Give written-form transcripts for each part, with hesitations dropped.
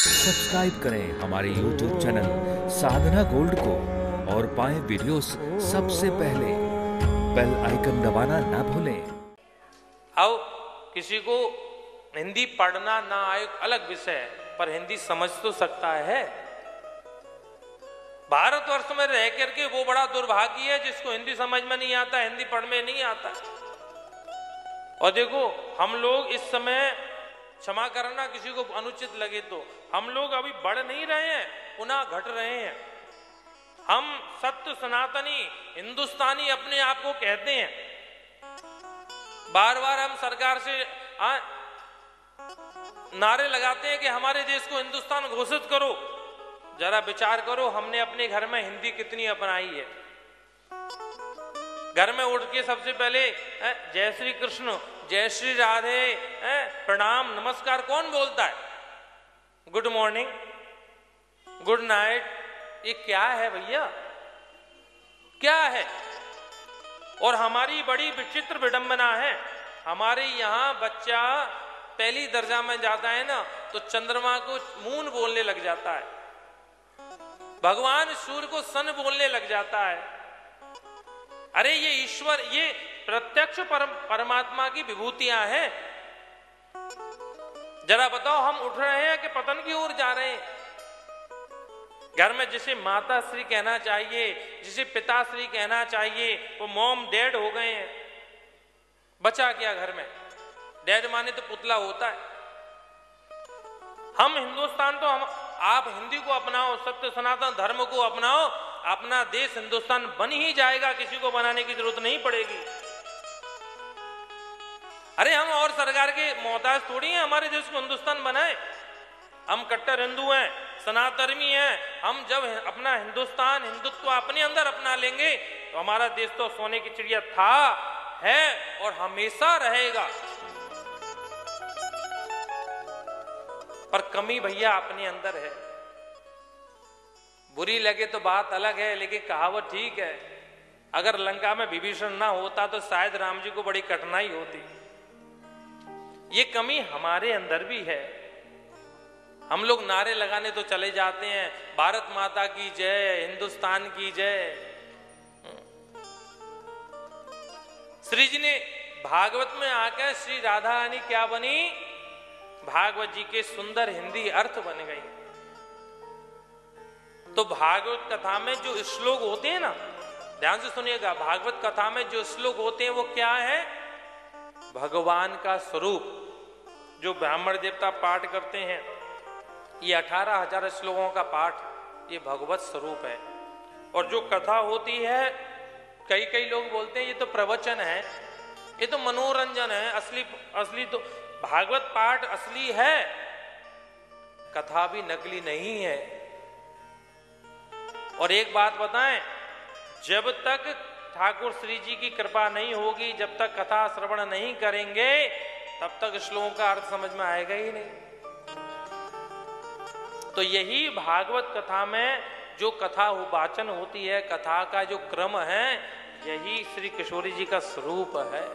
Subscribe करें हमारे YouTube channel साधना gold को और पाएं वीडियोस सबसे पहले। बेल आइकन दबाना ना भूलें। अब किसी को हिंदी पढ़ना ना आए अलग विषय है, पर हिंदी समझ तो सकता है। भारतवर्ष में रह करके वो बड़ा दुर्भाग्य है जिसको हिंदी समझ में नहीं आता, हिंदी पढ़ में नहीं आता। और देखो हम लोग इस समय, क्षमा करना किसी को अनुचित लगे तो, हम लोग अभी बढ़ नहीं रहे हैं, पुनः घट रहे हैं। हम सत्य सनातनी हिंदुस्तानी अपने आप को कहते हैं। बार बार हम सरकार से नारे लगाते हैं कि हमारे देश को हिंदुस्तान घोषित करो। जरा विचार करो, हमने अपने घर में हिंदी कितनी अपनाई है। घर में उठ के सबसे पहले जय श्री कृष्ण, जय श्री राधे, प्रणाम नमस्कार कौन बोलता है? गुड मॉर्निंग, गुड नाइट, ये क्या है भैया, क्या है? और हमारी बड़ी विचित्र विडंबना है, हमारे यहाँ बच्चा पहली दर्जा में जाता है ना तो चंद्रमा को मून बोलने लग जाता है, भगवान सूर्य को सन बोलने लग जाता है। अरे ये ईश्वर, ये प्रत्यक्ष परमात्मा की विभूतियां हैं। जरा बताओ, हम उठ रहे हैं कि पतन की ओर जा रहे हैं? घर में जिसे माता श्री कहना चाहिए, जिसे पिता श्री कहना चाहिए, वो मॉम डैड हो गए हैं। बचा क्या घर में? डैड माने तो पुतला होता है। हम हिंदुस्तान तो आप हिंदी को अपनाओ, सत्य सनातन धर्म को अपनाओ, अपना देश हिंदुस्तान बन ही जाएगा, किसी को बनाने की जरूरत नहीं पड़ेगी। अरे हम और सरकार के मोहताज थोड़ी हैं, हमारे देश को हिंदुस्तान बनाए। हम कट्टर हिंदू हैं, सनातनी हैं। हम जब अपना हिंदुस्तान, हिंदुत्व अपने अंदर अपना लेंगे तो हमारा देश तो सोने की चिड़िया था, है और हमेशा रहेगा। पर कमी भैया अपने अंदर है। बुरी लगे तो बात अलग है, लेकिन कहावत ठीक है। अगर लंका में विभीषण ना होता तो शायद राम जी को बड़ी कठिनाई होती। ये कमी हमारे अंदर भी है। हम लोग नारे लगाने तो चले जाते हैं, भारत माता की जय, हिंदुस्तान की जय। श्री जी ने भागवत में आकर श्री राधा रानी क्या बनी? भागवत जी के सुंदर हिंदी अर्थ बन गई। तो भागवत कथा में जो श्लोक होते हैं ना, ध्यान से सुनिएगा, भागवत कथा में जो श्लोक होते हैं वो क्या है? भगवान का स्वरूप। जो ब्राह्मण देवता पाठ करते हैं, ये 18,000 श्लोकों का पाठ, ये भगवत स्वरूप है। और जो कथा होती है, कई लोग बोलते हैं ये तो प्रवचन है, ये तो मनोरंजन है। असली तो भागवत पाठ असली है, कथा भी नकली नहीं है। और एक बात बताएं, जब तक ठाकुर श्री जी की कृपा नहीं होगी, जब तक कथा श्रवण नहीं करेंगे, तब तक श्लोकों का अर्थ समझ में आएगा ही नहीं। तो यही भागवत कथा में जो कथा वाचन होती है, कथा का जो क्रम है, यही श्री किशोरी जी का स्वरूप है।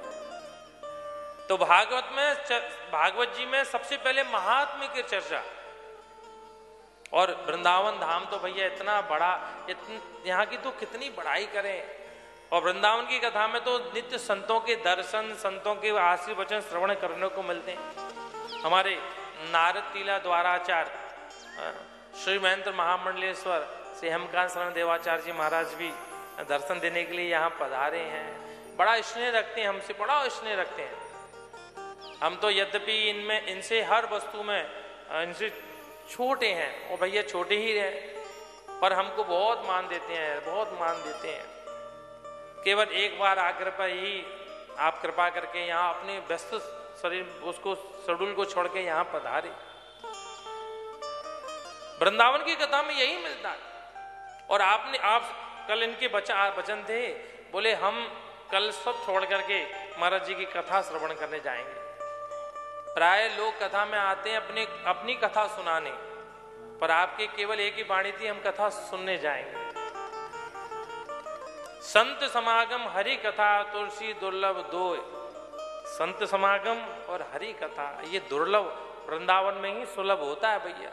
तो भागवत जी में सबसे पहले महात्म्य की चर्चा। और वृंदावन धाम तो भैया इतना बड़ा, यहाँ की तो कितनी बड़ाई करें। और वृंदावन की कथा में तो नित्य संतों के दर्शन, संतों के आशीर्वचन श्रवण करने को मिलते हैं। हमारे नारद तीला द्वाराचार्य श्री महेंद्र महामंडलेश्वर से हेमकांत शरण देवाचार्य जी महाराज भी दर्शन देने के लिए यहाँ पधारे हैं। बड़ा स्नेह रखते हैं हमसे, बड़ा स्नेह रखते हैं। हम तो यद्यपि इनसे हर वस्तु में इनसे छोटे हैं, और भैया छोटे ही रहे, पर हमको बहुत मान देते हैं, बहुत मान देते हैं। केवल एक बार आग्रह पर ही आप कृपा करके यहाँ अपने व्यस्त शरीर, उसको शेड्यूल को छोड़ के यहाँ पधारे। वृंदावन की कथा में यही मिलता है। और आप कल इनके वचन थे, बोले हम कल सब छोड़ करके महाराज जी की कथा श्रवण करने जाएंगे। प्राय लोग कथा में आते हैं अपनी कथा सुनाने, पर आपके केवल एक ही वाणी थी, हम कथा सुनने जाएंगे। संत समागम हरि कथा तुलसी दुर्लभ दोय। संत समागम और हरि कथा ये दुर्लभ वृंदावन में ही सुलभ होता है भैया।